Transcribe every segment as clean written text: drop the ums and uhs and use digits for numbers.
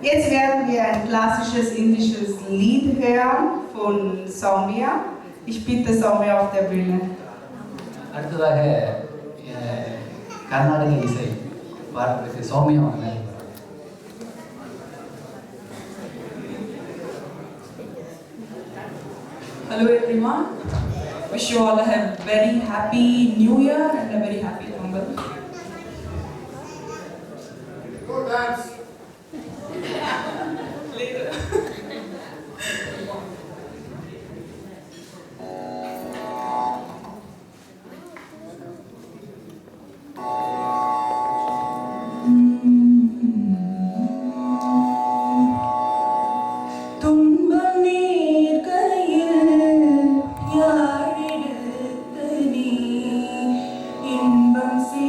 Jetzt werden wir ein klassisches indisches Lied hören von Soumya. Ich bitte Soumya auf der Bühne. அடுத்ததாக கர்நாடக இசை பாடுறதுக்கு சௌமியா அவங்க. Hello everyone. Wish you all a very happy New Year and a very happy Pongal. Go dance. Later. இன்பம் சே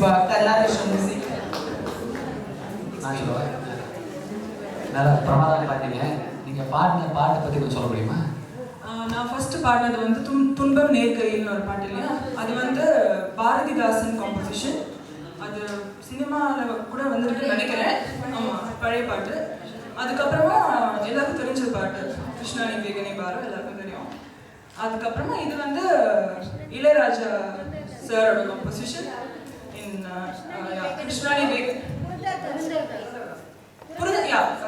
Carnatic music. நான் சொல்லுவேன். நல்லா பிரமாதமாக பாட்டீங்க. நீங்கள் பாடின பாட்டை பற்றி கொஞ்சம் சொல்ல முடியுமா? நான் ஃபர்ஸ்ட் பாடினது வந்து துன்பம் நேர்கைன்னு ஒரு பாட்டு இல்லையா, அது வந்து பாரதிதாசன் காம்போசிஷன். அது சினிமாவில் கூட வந்துருக்குன்னு நினைக்கிறேன். ஆமாம், பழைய பாட்டு. அதுக்கப்புறமா எல்லாருக்கும் தெரிஞ்ச பாட்டு கிருஷ்ணாணி வேகனே பாரோ, எல்லாருக்கும் தெரியும். அதுக்கப்புறமா இது வந்து இளையராஜா சாரோட காம்போசிஷன் இன் கிருஷ்ணாணி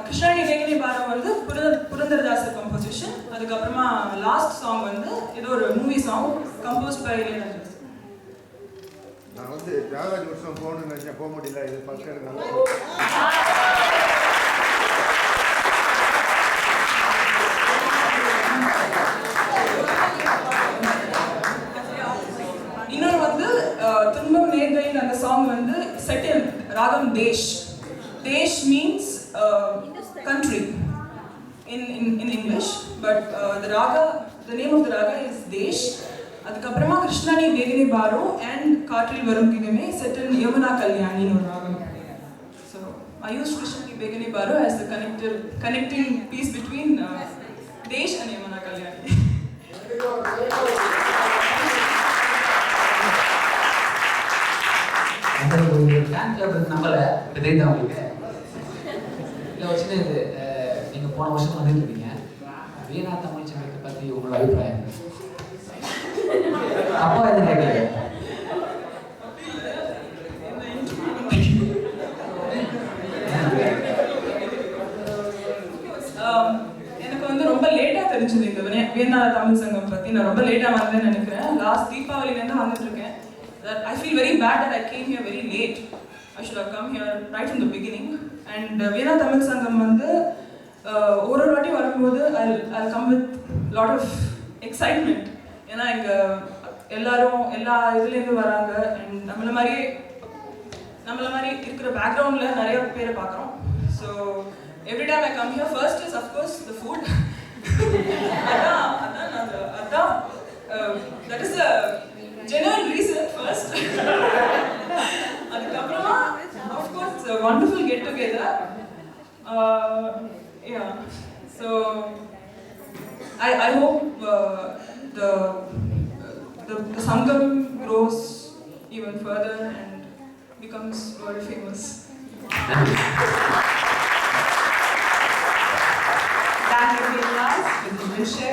கிருஷ்ணாணி வேகனே பாரோ வந்து புரந்தரதாசர் காம்போசிஷன். அதுக்கப்புறமா லாஸ்ட் சாங் வந்து ஏதோ ஒரு movie song compose by Ilaiyaraaja. நான் வந்து தியாகராஜ் வருஷம் போகணும்னு நினைச்சேன், போக முடியல. இது ஃபர்ஸ்ட் எனக்கு நல்லா இன்னொரு வந்து துன்பம் நேர்கைன்னு அந்த சாங் வந்து செட் இன் ராகம் Desh. Desh means country in English, but the name of the raga is Desh. அதுக்கப்புறமா கிருஷ்ணாணி வேகனே பாரோ அண்ட் காற்றில் வரும் கிணமே set in யமுனா கல்யாணி ஒரு ராகம். So I used Krishna nee வேகனே Baro as the connecting piece between Desh and Yamuna Kalyani. அந்த ஒரு ஃபேன் கிளப் நம்பலை தெரியுதா உங்களுக்கு? இல்லை ஒரு சின்ன இது, நீங்கள் போன வருஷம் வந்துட்டு இருக்கீங்க, வீணா தமிழ் சங்கத்தை பற்றி உங்களோட அபிப்பிராயம்? அப்பா எதுவும் கேட்கல. எனக்கு வந்து ரொம்ப லேட்டாக தெரிஞ்சது இந்த வீணா தமிழ் சங்கம் பற்றி. நான் ரொம்ப லேட்டாக வந்தேன்னு நினைக்கிறேன். லாஸ்ட் தீபாவளிலேருந்து வந்துட்டு இருக்கேன். I feel very bad that I came here very late. I should have come here right from the beginning. And Veena Tamil Sangam வந்து ஒரு வாட்டி வரும்போது I'll come with lot of excitement. ஏன்னா இங்கே எல்லாரும் எல்லா இதுலேருந்து வராங்க. அண்ட் நம்மள மாதிரி இருக்கிற பேக்ரவுண்டில் நிறைய பேரை பார்க்குறோம். So every time I come here, first is of course the food. That is the genuine reason first. அதுக்கப்புறமா of course a wonderful get together. Yeah, so I hope the Sangam grows even further and becomes very famous. Danke vielmals für die Wünsche.